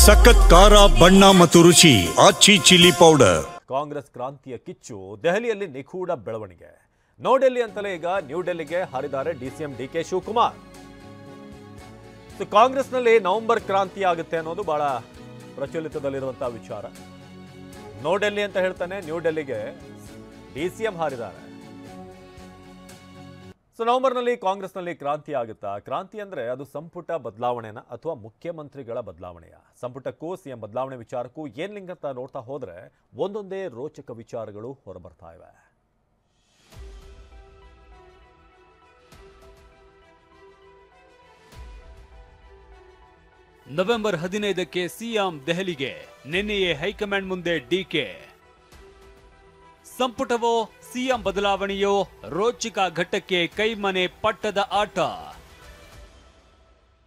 ಸಖತ್ ಖಾರ ಬಣ್ಣ ಮತ್ತು ರುಚಿ ಆಚಿ ಚಿಲ್ಲಿ ಪೌಡರ್. ಕಾಂಗ್ರೆಸ್ ಕ್ರಾಂತಿಯ ಕಿಚ್ಚು ದೆಹಲಿಯಲ್ಲಿ ನಿಗೂಢ ಬೆಳವಣಿಗೆ. ನೋ ಡೆಲ್ಲಿ ಅಂತಲೇ ಈಗ ನ್ಯೂ ಡೆಲ್ಲಿಗೆ ಹಾರಿದ್ದಾರೆ ಡಿಸಿಎಂ ಡಿಕೆ ಶಿವಕುಮಾರ್. ಕಾಂಗ್ರೆಸ್ನಲ್ಲಿ ನವೆಂಬರ್ ಕ್ರಾಂತಿ ಆಗುತ್ತೆ ಅನ್ನೋದು ಬಹಳ ಪ್ರಚಲಿತದಲ್ಲಿರುವಂತಹ ವಿಚಾರ. ನೋ ಡೆಲ್ಲಿ ಅಂತ ಹೇಳ್ತಾನೆ ನ್ಯೂ ಡೆಲ್ಲಿಗೆ ಡಿಸಿಎಂ ಹಾರಿದ್ದಾರೆ. ನವೆಂಬರ್ನಲ್ಲಿ ಕಾಂಗ್ರೆಸ್ನಲ್ಲಿ ಕ್ರಾಂತಿ ಆಗುತ್ತಾ? ಕ್ರಾಂತಿ ಅಂದ್ರೆ ಅದು ಸಂಪುಟ ಬದಲಾವಣೆನ ಅಥವಾ ಮುಖ್ಯಮಂತ್ರಿಗಳ ಬದಲಾವಣೆಯ? ಸಂಪುಟಕ್ಕೂ ಸಿಎಂ ಬದಲಾವಣೆ ವಿಚಾರಕ್ಕೂ ಏನ್ ಲಿಂಕ್ ಅಂತ ನೋಡ್ತಾ ಹೋದ್ರೆ ಒಂದೊಂದೇ ರೋಚಕ ವಿಚಾರಗಳು ಹೊರಬರ್ತಾ ಇವೆ. ನವೆಂಬರ್ 15ಕ್ಕೆ ಸಿಎಂ ದೆಹಲಿಗೆ, ನಿನ್ನೆಯೇ ಹೈಕಮಾಂಡ್ ಮುಂದೆ ಡಿಕೆ. ಸಂಪುಟವೋ ಸಿಎಂ ಬದಲಾವಣೆಯೋ, ರೋಚಕ ಘಟ್ಟಕ್ಕೆ ಕೈಮನೆ ಪಟ್ಟದ ಆಟ.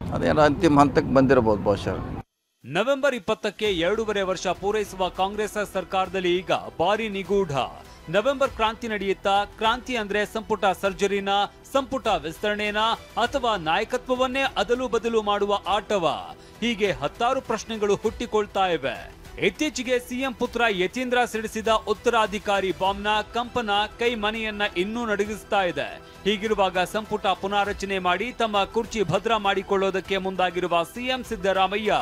ಅದೇನೋ ಅಂತಿಮ ಹಂತಕ್ಕೆ ಬಂದಿರಬಹುದು ಬಹುಶಃ. ನವೆಂಬರ್ 20ಕ್ಕೆ 2.5 ವರ್ಷ ಪೂರೈಸುವ ಕಾಂಗ್ರೆಸ್ ಸರ್ಕಾರದಲ್ಲಿ ಈಗ ಭಾರಿ ನಿಗೂಢ. ನವೆಂಬರ್ ಕ್ರಾಂತಿ ನಡೆಯುತ್ತಾ? ಕ್ರಾಂತಿ ಅಂದ್ರೆ ಸಂಪುಟ ಸರ್ಜರಿನ, ಸಂಪುಟ ವಿಸ್ತರಣೆನ, ಅಥವಾ ನಾಯಕತ್ವವನ್ನೇ ಅದಲು ಬದಲು ಮಾಡುವ ಆಟವ? ಹೀಗೆ 10 ಪ್ರಶ್ನೆಗಳು ಹುಟ್ಟಿಕೊಳ್ತಾ ಇವೆ. ಇತ್ತೀಚೆಗೆ ಸಿಎಂ ಪುತ್ರ ಯತೀಂದ್ರ ಸಿಡಿಸಿದ ಉತ್ತರಾಧಿಕಾರಿ ಬಾಂಬ್ನ ಕಂಪನ ಕೈ ಮನೆಯನ್ನ ಇನ್ನೂ ನಡುಗಿಸ್ತಾ ಇದೆ. ಹೀಗಿರುವಾಗ ಸಂಪುಟ ಪುನಾರಚನೆ ಮಾಡಿ ತಮ್ಮ ಕುರ್ಚಿ ಭದ್ರ ಮಾಡಿಕೊಳ್ಳೋದಕ್ಕೆ ಮುಂದಾಗಿರುವ ಸಿಎಂ ಸಿದ್ದರಾಮಯ್ಯ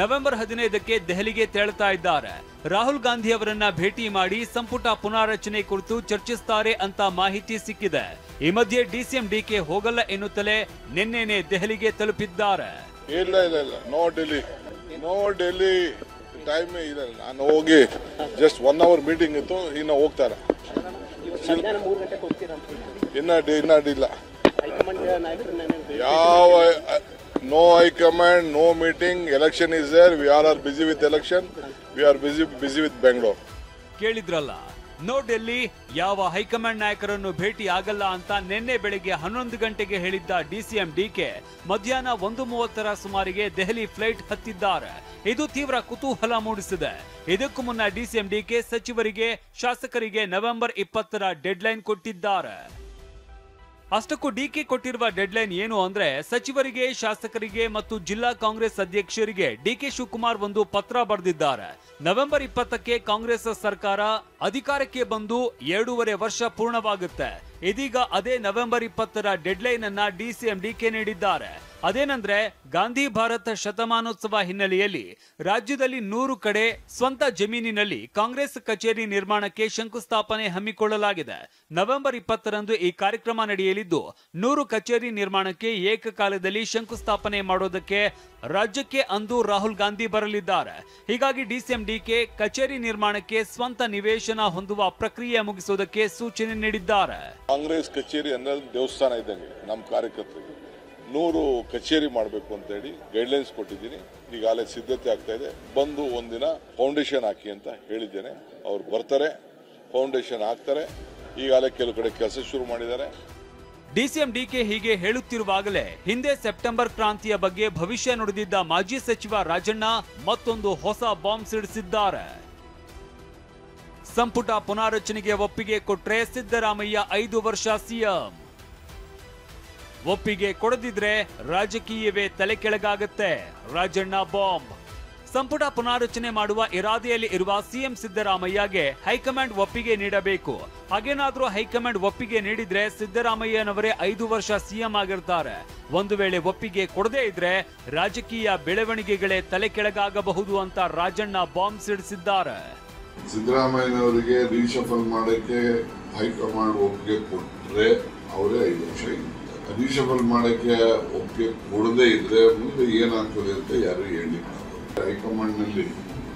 ನವೆಂಬರ್ 15ಕ್ಕೆ ದೆಹಲಿಗೆ ತೆರಳುತ್ತಾ ಇದ್ದಾರೆ. ರಾಹುಲ್ ಗಾಂಧಿ ಅವರನ್ನ ಭೇಟಿ ಮಾಡಿ ಸಂಪುಟ ಪುನಾರಚನೆ ಕುರಿತು ಚರ್ಚಿಸುತ್ತಾರೆ ಅಂತ ಮಾಹಿತಿ ಸಿಕ್ಕಿದೆ. ಈ ಮಧ್ಯೆ ಡಿಸಿಎಂ ಡಿಕೆ ಹೋಗಲ್ಲ ಎನ್ನುತ್ತಲೇ ನಿನ್ನೆನೆ ದೆಹಲಿಗೆ ತಲುಪಿದ್ದಾರೆ. ನೋ ಡೆಲ್ಲಿ ಟೈಮ್ ಇದೆ. ನಾನು ಹೋಗಿ ಜಸ್ಟ್ 1 ಅವರ್ ಮೀಟಿಂಗ್ ಇತ್ತು, ಇನ್ನು ಹೋಗ್ತಾರೆ. ಇನ್ನ ಇಲ್ಲ ಯಾವ no high command, no meeting. Election is there. We are busy with election. We are busy with Bengaluru. ಕೇಳಿದ್ರಲ್ಲ, ನೋ ಡೆಲ್ಲಿ, ಯಾವ ಹೈಕಮಾಂಡ್ ನಾಯಕರನ್ನು ಭೇಟಿ ಆಗಲ್ಲ ಅಂತ ನಿನ್ನೆ ಬೆಳಿಗ್ಗೆ 11 ಗಂಟೆಗೆ ಹೇಳಿದ್ದ ಡಿಸಿಎಂ ಡಿಕೆ ಮಧ್ಯಾಹ್ನ 1:30 ಸುಮಾರಿಗೆ ದೆಹಲಿ ಫ್ಲೈಟ್ ಹತ್ತಿದ್ದಾರೆ. ಇದು ತೀವ್ರ ಕುತೂಹಲ ಮೂಡಿಸಿದೆ. ಇದಕ್ಕೂ ಮುನ್ನ ಡಿಸಿಎಂ ಡಿಕೆ ಸಚಿವರಿಗೆ, ಶಾಸಕರಿಗೆ ನವೆಂಬರ್ 20ರ ಡೆಡ್ಲೈನ್ ಕೊಟ್ಟಿದ್ದಾರೆ. ಅಷ್ಟಕ್ಕೂ ಡಿಕೆ ಕೊಟ್ಟಿರುವ ಡೆಡ್ಲೈನ್ ಏನು ಅಂದ್ರೆ, ಸಚಿವರಿಗೆ, ಶಾಸಕರಿಗೆ ಮತ್ತು ಜಿಲ್ಲಾ ಕಾಂಗ್ರೆಸ್ ಅಧ್ಯಕ್ಷರಿಗೆ ಡಿಕೆ ಶಿವಕುಮಾರ್ ಒಂದು ಪತ್ರ ಬರೆದಿದ್ದಾರೆ. ನವೆಂಬರ್ 20ಕ್ಕೆ ಕಾಂಗ್ರೆಸ್ ಸರ್ಕಾರ ಅಧಿಕಾರಕ್ಕೆ ಬಂದು 2.5 ವರ್ಷ ಪೂರ್ಣವಾಗುತ್ತೆ. ಇದೀಗ ಅದೇ ನವೆಂಬರ್ 20ರ ಡೆಡ್ಲೈನ್ ಅನ್ನ ಡಿಸಿಎಂ ಡಿಕೆ ನೀಡಿದ್ದಾರೆ. ಅದೇನಂದ್ರೆ, ಗಾಂಧಿ ಭಾರತ ಶತಮಾನೋತ್ಸವ ಹಿನ್ನೆಲೆಯಲ್ಲಿ ರಾಜ್ಯದಲ್ಲಿ 100 ಕಡೆ ಸ್ವಂತ ಜಮೀನಿನಲ್ಲಿ ಕಾಂಗ್ರೆಸ್ ಕಚೇರಿ ನಿರ್ಮಾಣಕ್ಕೆ ಶಂಕುಸ್ಥಾಪನೆ ಹಮ್ಮಿಕೊಳ್ಳಲಾಗಿದೆ. ನವೆಂಬರ್ 20ರಂದು ಈ ಕಾರ್ಯಕ್ರಮ ನಡೆಯಲಿದ್ದು 100 ಕಚೇರಿ ನಿರ್ಮಾಣಕ್ಕೆ ಏಕಕಾಲದಲ್ಲಿ ಶಂಕುಸ್ಥಾಪನೆ ಮಾಡೋದಕ್ಕೆ ರಾಜ್ಯಕ್ಕೆ ಅಂದು ರಾಹುಲ್ ಗಾಂಧಿ ಬರಲಿದ್ದಾರೆ. ಹೀಗಾಗಿ ಡಿಸಿಎಂ ಡಿಕೆ ಕಚೇರಿ ನಿರ್ಮಾಣಕ್ಕೆ ಸ್ವಂತ ನಿವೇಶನ ಹೊಂದುವ ಪ್ರಕ್ರಿಯೆ ಮುಗಿಸುವುದಕ್ಕೆ ಸೂಚನೆ ನೀಡಿದ್ದಾರೆ. ಕಾಂಗ್ರೆಸ್ ಕಚೇರಿ ಅನ್ನೋದು ದೇವಸ್ಥಾನ ಇದ್ದಂಗೆ ನಮ್ಮ ಕಾರ್ಯಕರ್ತರಿಗೆ 100 ಕಚೇರಿ ಮಾಡಬೇಕು ಅಂತ ಹೇಳಿ ಗೈಡ್ಲೈನ್ಸ್ ಕೊಟ್ಟಿದ್ದೀನಿ. ಈಗಾಗಲೇ ಸಿದ್ಧತೆ ಆಗ್ತಾ ಇದೆ. ಬಂದು ಒಂದಿನ ಫೌಂಡೇಶನ್ ಹಾಕಿ ಅಂತ ಹೇಳಿದ್ದೇನೆ. ಅವ್ರು ಬರ್ತಾರೆ, ಫೌಂಡೇಶನ್ ಹಾಕ್ತಾರೆ. ಈಗಾಗಲೇ ಕೆಲವು ಕಡೆ ಕೆಲಸ ಶುರು ಮಾಡಿದ್ದಾರೆ. ಡಿಸಿಎಂ ಡಿಕೆ ಹೀಗೆ ಹೇಳುತ್ತಿರುವಾಗಲೇ ಹಿಂದೆ ಸೆಪ್ಟೆಂಬರ್ ಕ್ರಾಂತಿಯ ಬಗ್ಗೆ ಭವಿಷ್ಯ ನುಡಿದಿದ್ದ ಮಾಜಿ ಸಚಿವ ರಾಜಣ್ಣ ಮತ್ತೊಂದು ಹೊಸ ಬಾಂಬ್ ಸಿಡಿಸಿದ್ದಾರೆ. ಸಂಪುಟ ಪುನಾರಚನೆಗೆ ಒಪ್ಪಿಗೆ ಕೊಟ್ರೆ ಸಿದ್ದರಾಮಯ್ಯ 5 ವರ್ಷ ಸಿಎಂ. ಒಪ್ಪಿಗೆ ಕೊಡದಿದ್ರೆ ರಾಜಕೀಯವೇ ತಲೆ ಕೆಳಗಾಗುತ್ತೆ. ರಾಜಣ್ಣ ಬಾಂಬ್. ಸಂಪುಟ ಪುನಾರಚನೆ ಮಾಡುವ ಇರಾದೆಯಲ್ಲಿ ಇರುವ ಸಿಎಂ ಸಿದ್ದರಾಮಯ್ಯಗೆ ಹೈಕಮಾಂಡ್ ಒಪ್ಪಿಗೆ ನೀಡಬೇಕು. ಹಾಗೇನಾದ್ರೂ ಹೈಕಮಾಂಡ್ ಒಪ್ಪಿಗೆ ನೀಡಿದ್ರೆ ಸಿದ್ದರಾಮಯ್ಯನವರೇ 5 ವರ್ಷ ಸಿಎಂ ಆಗಿರ್ತಾರೆ. ಒಂದು ವೇಳೆ ಒಪ್ಪಿಗೆ ಕೊಡದೇ ಇದ್ರೆ ರಾಜಕೀಯ ಬೆಳವಣಿಗೆಗಳೇ ತಲೆ ಕೆಳಗಾಗಬಹುದು ಅಂತ ರಾಜಣ್ಣ ಬಾಂಬ್ ಸಿಡಿಸಿದ್ದಾರೆ. ಸಿದ್ದರಾಮಯ್ಯನವರಿಗೆ ರೀಶಫಲ್ ಮಾಡಕ್ಕೆ ಹೈಕಮಾಂಡ್ ಒಪ್ಪಿಗೆ ಕೊಟ್ಟರೆ ಅವರೇ 5 ವರ್ಷ ಇದ್ದಾರೆ. ರೀಶಫಲ್ ಮಾಡಕ್ಕೆ ಒಪ್ಪಿಗೆ ಕೊಡದೇ ಇದ್ರೆ ಮುಂದೆ ಏನಾಗ್ತದೆ ಅಂತ ಯಾರು ಹೇಳಿಲ್ಲ. ಹೈಕಮಾಂಡ್ ನಲ್ಲಿ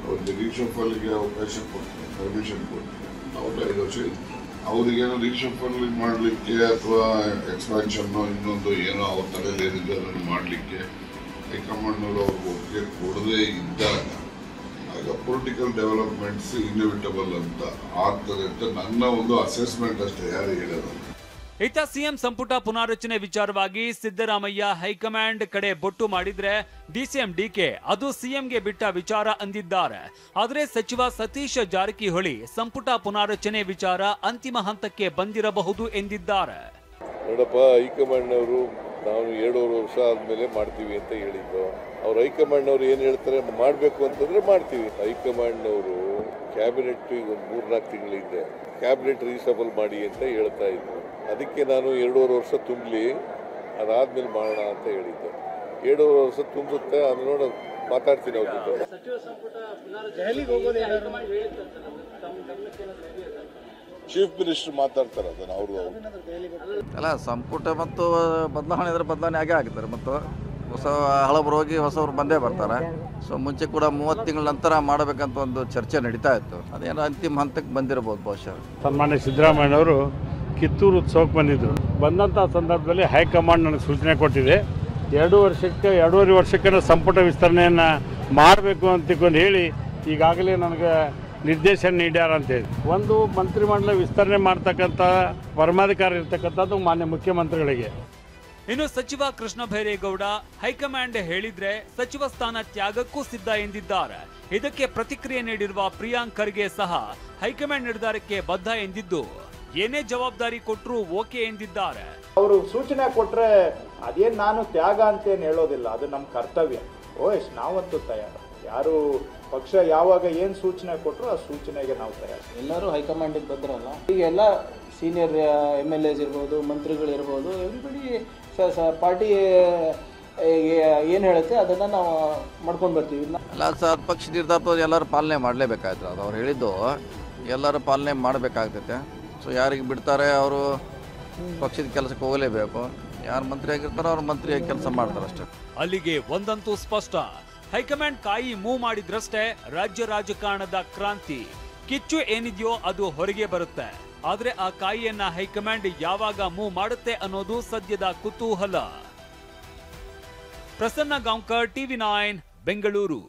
ಅವ್ರಿಗೆ ರೀಶಫಲ್ಗೆ ಅವಕಾಶ ಕೊಡ್ತಾರೆ, ಪರ್ಮಿಷನ್ ಕೊಡ್ತಾರೆ. ಅವ್ರಿಗೆ 5 ವರ್ಷ ಇದ್ದಾರೆ. ಅವ್ರಿಗೇನೋ ರೀಶಫಲ್ ಮಾಡಲಿಕ್ಕೆ ಅಥವಾ ಎಕ್ಸ್ಪಾನ್ಷನ್ ಇನ್ನೊಂದು ಏನೋ ಅವ್ರ ತಲೆಯಲ್ಲಿ ಏನಿದೆ ಅದನ್ನು ಮಾಡಲಿಕ್ಕೆ ಹೈಕಮಾಂಡ್ನವರು ಅವ್ರಿಗೆ ಒಪ್ಪಿಗೆ ಕೊಡದೇ ಇದ್ದಾಗ ಆಗ ಪೊಲಿಟಿಕಲ್ ಡೆವಲಪ್ಮೆಂಟ್ಸ್ ಇನ್ಎವಿಟಬಲ್ ಅಂತ ಆಗ್ತದೆ ಅಂತ ನನ್ನ ಒಂದು ಅಸೆಸ್ಮೆಂಟ್ ಅಷ್ಟೇ, ಯಾರು ಹೇಳೋದು. ಇತ್ತ ಸಿಎಂ ಸಂಪುಟ ಪುನಾರಚನೆ ವಿಚಾರವಾಗಿ ಸಿದ್ದರಾಮಯ್ಯ ಹೈಕಮಾಂಡ್ ಕಡೆ ಬೊಟ್ಟು ಮಾಡಿದ್ರೆ ಡಿಸಿಎಂ ಡಿಕೆ ಅದು ಸಿಎಂಗೆ ಬಿಟ್ಟ ವಿಚಾರ ಅಂದಿದ್ದಾರೆ. ಆದರೆ ಸಚಿವ ಸತೀಶ್ ಜಾರಕಿಹೊಳಿ ಸಂಪುಟ ಪುನಾರಚನೆ ವಿಚಾರ ಅಂತಿಮ ಹಂತಕ್ಕೆ ಬಂದಿರಬಹುದು ಎಂದಿದ್ದಾರೆ. ನೋಡಪ್ಪ, ಹೈಕಮಾಂಡ್ ಅವರು ನಾವು 2.5 ವರ್ಷ ಆದಮೇಲೆ ಮಾಡ್ತೀವಿ ಅಂತ ಹೇಳಿದ್ದು. ಅವ್ರು ಹೈಕಮಾಂಡ್ನವ್ರು ಏನು ಹೇಳ್ತಾರೆ ಮಾಡಬೇಕು ಅಂತಂದರೆ ಮಾಡ್ತೀವಿ. ಹೈಕಮಾಂಡ್ನವರು ಕ್ಯಾಬಿನೆಟ್ ಈಗ ಒಂದು 3-4 ತಿಂಗಳಿಂದ ಕ್ಯಾಬಿನೆಟ್ ರೀಸಫಲ್ ಮಾಡಿ ಅಂತ ಹೇಳ್ತಾ ಇದ್ರು. ಅದಕ್ಕೆ ನಾನು 2.5 ವರ್ಷ ತುಂಬಲಿ, ಅದಾದ್ಮೇಲೆ ಮಾಡೋಣ ಅಂತ ಹೇಳಿದ್ದೆ. 2.5 ವರ್ಷ ತುಂಬುತ್ತೆ, ಅದು ನೋಡಿ ಮಾತಾಡ್ತೀನಿ ಅವ್ರ ಜೊತೆ. ಚೀಫ್ ಮಿನಿಸ್ಟರ್ ಮಾತಾಡ್ತಾರೆ ಅದನ್ನು ಅವರು ಅಲ್ಲ, ಸಂಪುಟ ಮತ್ತು ಬದಲಾವಣೆ ಇದ್ರೆ ಬದಲಾವಣೆ ಆಗೇ ಆಗ್ತಾರೆ. ಮತ್ತು ಹಳಬರು ಹೋಗಿ ಹೊಸವರು ಬಂದೇ ಬರ್ತಾರೆ. ಸೊ ಮುಂಚೆ ಕೂಡ 30 ತಿಂಗಳ ನಂತರ ಮಾಡಬೇಕಂತ ಒಂದು ಚರ್ಚೆ ನಡೀತಾ ಇತ್ತು. ಅದೇನೋ ಅಂತಿಮ ಹಂತಕ್ಕೆ ಬಂದಿರಬಹುದು ಬಹುಶಃ. ಸನ್ಮಾನ್ಯ ಸಿದ್ದರಾಮಯ್ಯನವರು ಕಿತ್ತೂರು ಉತ್ಸವಕ್ಕೆ ಬಂದಿದ್ದರು. ಬಂದಂಥ ಸಂದರ್ಭದಲ್ಲಿ ಹೈಕಮಾಂಡ್ ನನಗೆ ಸೂಚನೆ ಕೊಟ್ಟಿದೆ, 2.5 ವರ್ಷಕ್ಕೆ ಸಂಪುಟ ವಿಸ್ತರಣೆಯನ್ನು ಮಾಡಬೇಕು ಅಂತ ಹೇಳಿ ಈಗಾಗಲೇ ನನಗೆ ನಿರ್ದೇಶನ ನೀಡ್ಯಾರ ಅಂತೇಳಿ. ಒಂದು ಮಂತ್ರಿಮಂಡಲ ವಿಸ್ತರಣೆ ಮಾಡ್ತಕ್ಕಂಥ ಪರಮಾಧಿಕಾರ ಇರ್ತಕ್ಕಂಥದ್ದು ಮಾನ್ಯ ಮುಖ್ಯಮಂತ್ರಿಗಳಿಗೆ. ಇನ್ನು ಸಚಿವ ಕೃಷ್ಣ ಭೈರೇಗೌಡ ಹೈಕಮಾಂಡ್ ಹೇಳಿದ್ರೆ ಸಚಿವ ಸ್ಥಾನ ತ್ಯಾಗಕ್ಕೂ ಸಿದ್ಧ ಎಂದಿದ್ದಾರೆ. ಇದಕ್ಕೆ ಪ್ರತಿಕ್ರಿಯೆ ನೀಡಿರುವ ಪ್ರಿಯಾಂಕ್ ಖರ್ಗೆ ಸಹ ಹೈಕಮಾಂಡ್ ನಿರ್ಧಾರಕ್ಕೆ ಬದ್ಧ ಎಂದಿದ್ದು, ಏನೇ ಜವಾಬ್ದಾರಿ ಕೊಟ್ಟರೂ ಓಕೆ ಎಂದಿದ್ದಾರೆ. ಅವರು ಸೂಚನೆ ಕೊಟ್ರೆ ಅದೇನು ನಾನು ತ್ಯಾಗ ಅಂತೇನು ಹೇಳೋದಿಲ್ಲ, ಅದು ನಮ್ಮ ಕರ್ತವ್ಯ. ನಾವಂತೂ ತಯಾರು. ಯಾರು ಪಕ್ಷ ಯಾವಾಗ ಏನು ಸೂಚನೆ ಕೊಟ್ಟರು ಆ ಸೂಚನೆಗೆ ನಾವು ತಯಾರು. ಎಲ್ಲರೂ ಹೈಕಮಾಂಡಿಗೆ ಬದ್ರಲ್ಲ. ಈಗ ಎಲ್ಲ ಸೀನಿಯರ್ MLAs ಇರ್ಬೋದು, ಮಂತ್ರಿಗಳಿರ್ಬೋದು, ಎವ್ರಿಬಡಿ ಪಾರ್ಟಿ ಏನು ಹೇಳುತ್ತೆ ಅದನ್ನು ನಾವು ಮಾಡ್ಕೊಂಡು ಬರ್ತೀವಿ. ಅಲ್ಲ ಸರ್, ಪಕ್ಷ ನಿರ್ಧಾರ ಎಲ್ಲರೂ ಪಾಲನೆ ಮಾಡಲೇಬೇಕಾಯ್ತು. ಅದು ಅವ್ರು ಹೇಳಿದ್ದು ಎಲ್ಲರೂ ಪಾಲನೆ ಮಾಡಬೇಕಾಗ್ತೈತೆ. ಸೊ ಯಾರಿಗೆ ಬಿಡ್ತಾರೆ ಅವರು ಪಕ್ಷದ ಕೆಲಸಕ್ಕೆ ಹೋಗಲೇಬೇಕು. ಯಾರು ಮಂತ್ರಿ ಆಗಿರ್ತಾರೋ ಅವ್ರು ಮಂತ್ರಿಯಾಗಿ ಕೆಲಸ ಮಾಡ್ತಾರೆ ಅಷ್ಟೇ. ಅಲ್ಲಿಗೆ ಒಂದಂತೂ ಸ್ಪಷ್ಟ, ಹೈಕಮಾಂಡ್ ಕಾಯಿ ಮೂವ್ ಮಾಡಿದ್ರಷ್ಟೇ ರಾಜ್ಯ ರಾಜಕಾರಣದ ಕ್ರಾಂತಿ. ಕಿಚ್ಚು ಏನಿದೆಯೋ ಅದು ಹೊರಗೆ ಬರುತ್ತೆ. ಆದ್ರೆ ಆ ಕಾಯಿಯನ್ನ ಹೈಕಮಾಂಡ್ ಯಾವಾಗ ಮೂವ್ ಮಾಡುತ್ತೆ ಅನ್ನೋದು ಸದ್ಯದ ಕುತೂಹಲ. ಪ್ರಸನ್ನ ಗಾಂವ್ಕರ್, TV9 ಬೆಂಗಳೂರು.